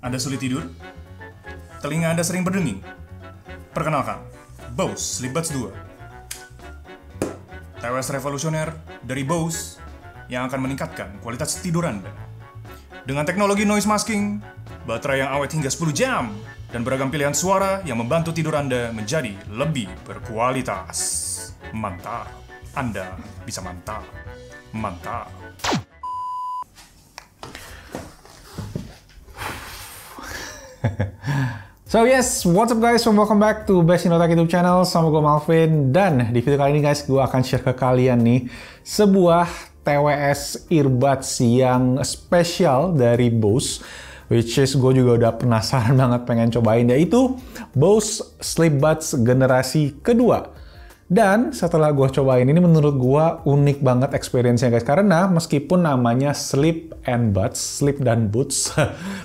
Anda sulit tidur? Telinga Anda sering berdenging? Perkenalkan, Bose Sleepbuds 2. TWS revolusioner dari Bose yang akan meningkatkan kualitas tidur Anda. Dengan teknologi noise masking, baterai yang awet hingga 10 jam, dan beragam pilihan suara yang membantu tidur Anda menjadi lebih berkualitas. Mantap, Anda bisa mantap. Mantap. So yes, what's up guys, welcome back to Best in Otak YouTube channel. Sama gue Malvin. Dan di video kali ini guys, gue akan share ke kalian nih sebuah TWS earbuds yang spesial dari Bose, which is gue juga udah penasaran banget pengen cobain, yaitu Bose Sleepbuds generasi kedua. Dan setelah gue cobain ini, menurut gue unik banget experience-nya guys. Karena meskipun namanya Sleep and Buds, Sleep dan Boots,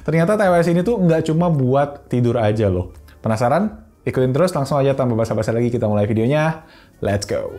ternyata TWS ini tuh nggak cuma buat tidur aja loh. Penasaran? Ikutin terus, langsung aja tanpa basa-basi lagi kita mulai videonya. Let's go!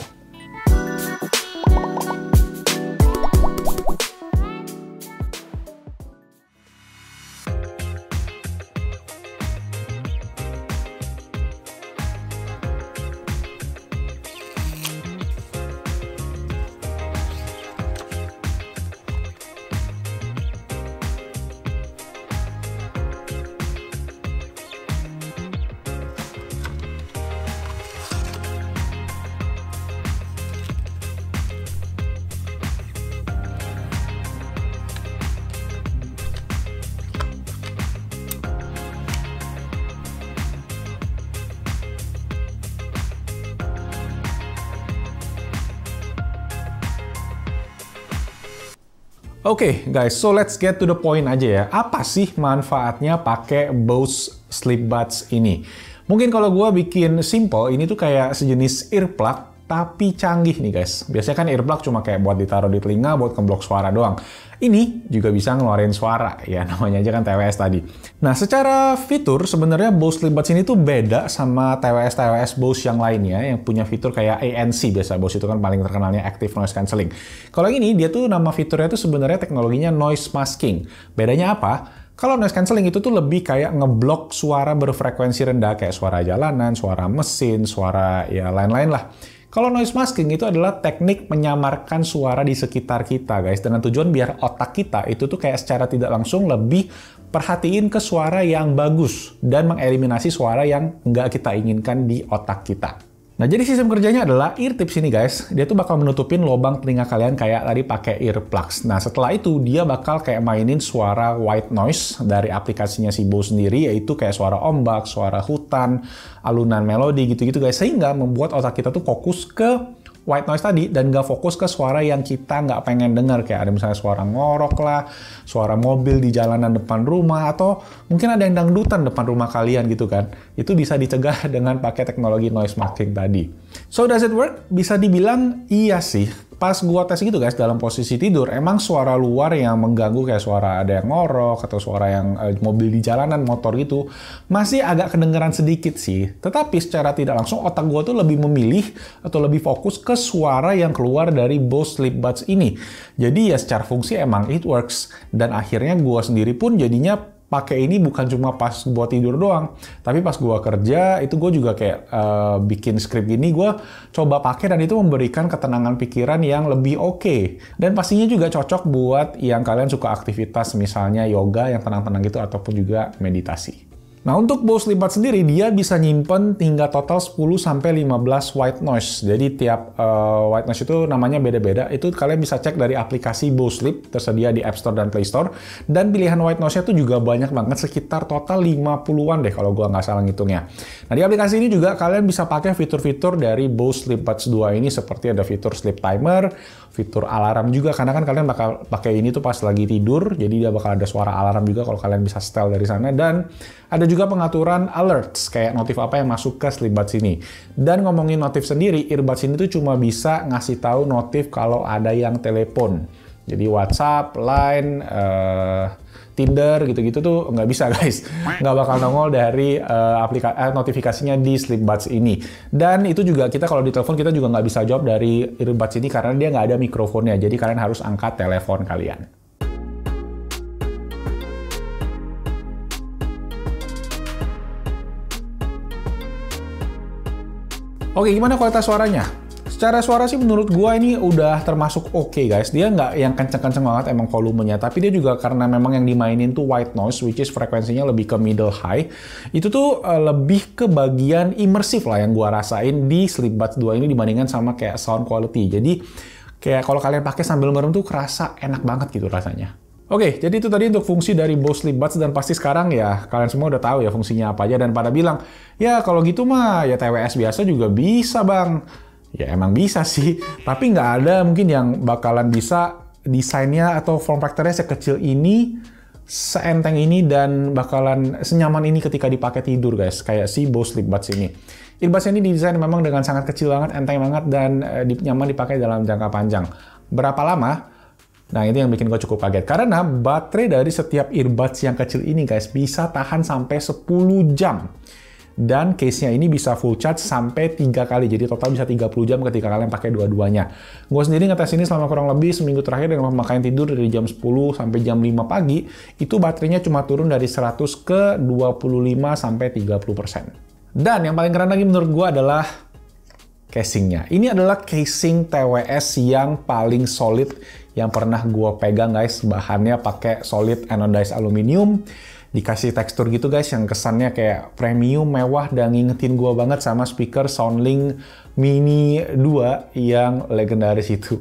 Oke guys, so let's get to the point aja ya. Apa sih manfaatnya pakai Bose Sleepbuds ini? Mungkin kalau gue bikin simple, ini tuh kayak sejenis earplug, tapi canggih nih guys. Biasanya kan earplug cuma kayak buat ditaruh di telinga, buat ngeblok suara doang. Ini juga bisa ngeluarin suara, ya namanya aja kan TWS tadi. Nah, secara fitur sebenarnya Bose Sleepbuds ini tuh beda sama TWS Bose yang lainnya yang punya fitur kayak ANC. Biasa Bose itu kan paling terkenalnya Active Noise Cancelling. Kalau ini dia tuh nama fiturnya tuh sebenarnya teknologinya noise masking. Bedanya apa? Kalau noise cancelling itu tuh lebih kayak ngeblok suara berfrekuensi rendah kayak suara jalanan, suara mesin, suara ya lain-lain lah. Kalau noise masking itu adalah teknik menyamarkan suara di sekitar kita guys, dengan tujuan biar otak kita itu tuh kayak secara tidak langsung lebih perhatiin ke suara yang bagus dan mengeliminasi suara yang nggak kita inginkan di otak kita. Nah, jadi sistem kerjanya adalah ear tips ini guys, dia tuh bakal menutupin lubang telinga kalian kayak tadi pakai earplugs. Nah, setelah itu dia bakal kayak mainin suara white noise dari aplikasinya si Bose sendiri, yaitu kayak suara ombak, suara hutan, alunan melodi gitu-gitu guys, sehingga membuat otak kita tuh fokus ke white noise tadi dan nggak fokus ke suara yang kita nggak pengen dengar, kayak ada misalnya suara ngorok lah, suara mobil di jalanan depan rumah, atau mungkin ada yang dangdutan depan rumah kalian gitu kan. Itu bisa dicegah dengan pakai teknologi noise masking tadi. So does it work? Bisa dibilang iya sih. Pas gua tes gitu guys, dalam posisi tidur, emang suara luar yang mengganggu kayak suara ada yang ngorok atau suara yang mobil di jalanan, motor gitu, masih agak kedengeran sedikit sih. Tetapi secara tidak langsung otak gua tuh lebih memilih atau lebih fokus ke suara yang keluar dari Bose Sleepbuds ini. Jadi ya secara fungsi emang it works. Dan akhirnya gua sendiri pun jadinya pakai ini bukan cuma pas buat tidur doang, tapi pas gua kerja itu gue juga kayak bikin script gini, gue coba pakai dan itu memberikan ketenangan pikiran yang lebih oke. Dan pastinya juga cocok buat yang kalian suka aktivitas misalnya yoga yang tenang-tenang gitu ataupun juga meditasi. Nah, untuk Bose Sleepbuds sendiri, dia bisa nyimpen hingga total 10-15 white noise. Jadi tiap white noise itu namanya beda-beda. Itu kalian bisa cek dari aplikasi Bose Sleep, tersedia di App Store dan Play Store. Dan pilihan white noise-nya itu juga banyak banget, sekitar total 50-an deh kalau gua nggak salah ngitungnya. Nah, di aplikasi ini juga kalian bisa pakai fitur-fitur dari Bose Sleepbuds 2 ini, seperti ada fitur sleep timer, fitur alarm juga, karena kan kalian bakal pakai ini tuh pas lagi tidur, jadi dia bakal ada suara alarm juga kalau kalian bisa setel dari sana. Dan ada juga pengaturan alerts, kayak notif apa yang masuk ke Sleepbuds ini. Dan ngomongin notif sendiri, earbuds ini tuh cuma bisa ngasih tahu notif kalau ada yang telepon. Jadi WhatsApp, Line, Tinder gitu-gitu tuh nggak bisa guys. Nggak bakal nongol dari notifikasinya di Sleepbuds ini. Dan itu juga kita kalau di telepon kita juga nggak bisa jawab dari earbuds ini karena dia nggak ada mikrofonnya. Jadi kalian harus angkat telepon kalian. Oke, gimana kualitas suaranya? Secara suara sih menurut gua ini udah termasuk oke, guys. Dia nggak yang kenceng-kenceng banget emang volumenya, tapi dia juga karena memang yang dimainin tuh white noise, which is frekuensinya lebih ke middle high. Itu tuh lebih ke bagian imersif lah yang gua rasain di Sleep Buds 2 ini dibandingkan sama kayak sound quality. Jadi kayak kalau kalian pakai sambil merem tuh kerasa enak banget gitu rasanya. Oke, jadi itu tadi untuk fungsi dari Bose Sleep Buds, dan pasti sekarang ya kalian semua udah tahu ya fungsinya apa aja, dan pada bilang, ya kalau gitu mah ya TWS biasa juga bisa bang. Ya emang bisa sih, tapi nggak ada mungkin yang bakalan bisa desainnya atau form factor-nya sekecil ini, seenteng ini, dan bakalan senyaman ini ketika dipakai tidur guys, kayak si Bose Sleep Buds ini. Earbuds ini didesain memang dengan sangat kecil banget, enteng banget, dan nyaman dipakai dalam jangka panjang. Berapa lama? Nah, itu yang bikin gue cukup kaget. Karena baterai dari setiap earbuds yang kecil ini, guys, bisa tahan sampai 10 jam. Dan case-nya ini bisa full charge sampai 3 kali. Jadi total bisa 30 jam ketika kalian pakai dua-duanya. Gue sendiri ngetes ini selama kurang lebih seminggu terakhir dengan pemakaian tidur dari jam 10 sampai jam 5 pagi. Itu baterainya cuma turun dari 100 ke 25 sampai 30%. Dan yang paling keren lagi menurut gue adalah casingnya. Ini adalah casing TWS yang paling solid yang pernah gue pegang guys. Bahannya pakai solid anodized aluminium. Dikasih tekstur gitu guys yang kesannya kayak premium, mewah, dan ngingetin gue banget sama speaker SoundLink Mini 2 yang legendaris itu.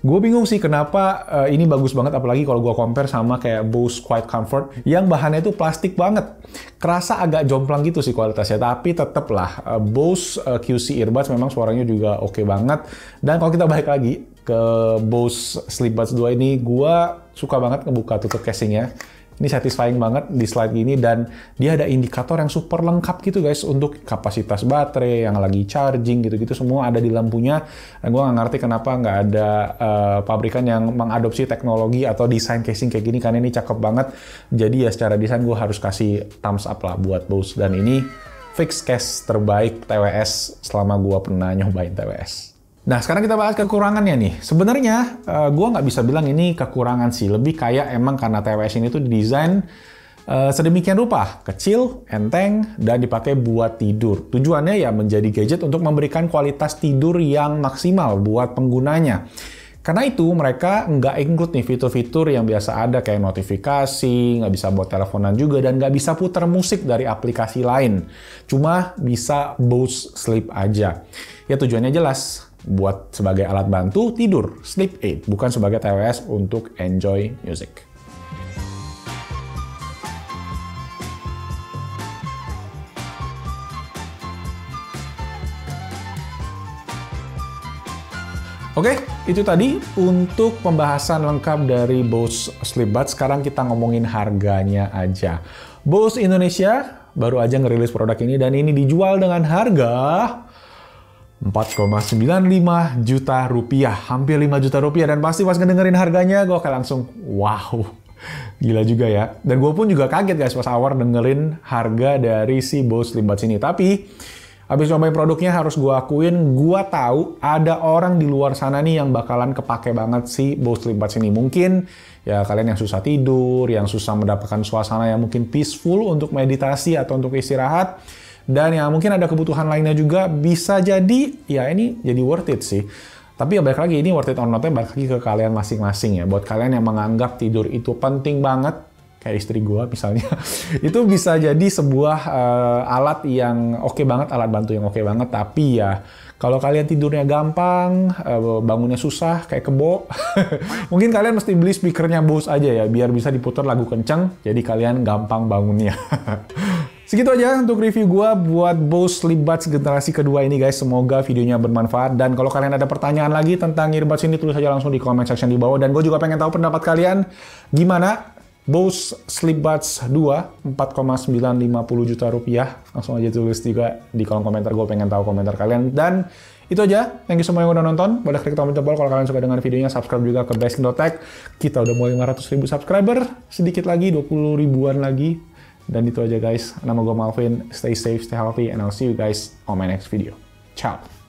Gue bingung sih kenapa ini bagus banget, apalagi kalau gue compare sama kayak Bose Quiet Comfort yang bahannya itu plastik banget. Kerasa agak jomplang gitu sih kualitasnya, tapi tetep lah Bose QC Earbuds memang suaranya juga oke banget. Dan kalau kita balik lagi ke Bose Sleep Buds 2 ini, gue suka banget ngebuka tutup casingnya. Ini satisfying banget di slide gini, dan dia ada indikator yang super lengkap gitu guys untuk kapasitas baterai yang lagi charging gitu-gitu, semua ada di lampunya. Dan gue nggak ngerti kenapa nggak ada pabrikan yang mengadopsi teknologi atau desain casing kayak gini, karena ini cakep banget. Jadi ya secara desain gue harus kasih thumbs up lah buat Bose, dan ini fix case terbaik TWS selama gue pernah nyobain TWS. Nah, sekarang kita bahas kekurangannya nih. Sebenarnya, gue nggak bisa bilang ini kekurangan sih. Lebih kayak emang karena TWS ini tuh didesain sedemikian rupa. Kecil, enteng, dan dipakai buat tidur. Tujuannya ya menjadi gadget untuk memberikan kualitas tidur yang maksimal buat penggunanya. Karena itu, mereka nggak include nih fitur-fitur yang biasa ada kayak notifikasi, nggak bisa buat teleponan juga, dan nggak bisa putar musik dari aplikasi lain. Cuma bisa Bose Sleep aja. Ya tujuannya jelas, buat sebagai alat bantu tidur, sleep aid, bukan sebagai TWS untuk enjoy music. Oke, itu tadi untuk pembahasan lengkap dari Bose Sleep Buds. Sekarang kita ngomongin harganya aja. Bose Indonesia baru aja ngerilis produk ini, dan ini dijual dengan harga 4,95 juta rupiah, hampir 5 juta rupiah, dan pasti pas ngedengerin harganya gue kayak langsung wow, gila juga ya. Dan gue pun juga kaget guys pas awal dengerin harga dari si Bose Sleep Buds ini. Tapi habis nyobain produknya harus gue akuin, gue tahu ada orang di luar sana nih yang bakalan kepake banget si Bose Sleep Buds ini. Mungkin ya kalian yang susah tidur, yang susah mendapatkan suasana yang mungkin peaceful untuk meditasi atau untuk istirahat. Dan ya mungkin ada kebutuhan lainnya juga, bisa jadi ya ini jadi worth it sih. Tapi ya balik lagi, ini worth it or not-nya balik lagi ke kalian masing-masing ya. Buat kalian yang menganggap tidur itu penting banget, kayak istri gue misalnya, itu bisa jadi sebuah alat yang oke banget, alat bantu yang oke banget. Tapi ya kalau kalian tidurnya gampang, bangunnya susah kayak kebo, mungkin kalian mesti beli speakernya Bose aja ya, biar bisa diputar lagu kenceng, jadi kalian gampang bangunnya. Segitu aja untuk review gue buat Bose Sleep Buds generasi kedua ini guys. Semoga videonya bermanfaat. Dan kalau kalian ada pertanyaan lagi tentang earbuds ini, tulis aja langsung di comment section di bawah. Dan gue juga pengen tahu pendapat kalian. Gimana Bose Sleep Buds 2 4,950 juta rupiah. Langsung aja tulis juga di kolom komentar. Gue pengen tahu komentar kalian. Dan itu aja. Thank you semua yang udah nonton. Boleh klik tombol jempol kalau kalian suka dengan videonya. Subscribe juga ke Basking.tech. Kita udah mulai 500.000 subscriber. Sedikit lagi, 20 ribuan lagi. Dan itu aja guys, nama gue Malvin, stay safe, stay healthy, and I'll see you guys on my next video. Ciao!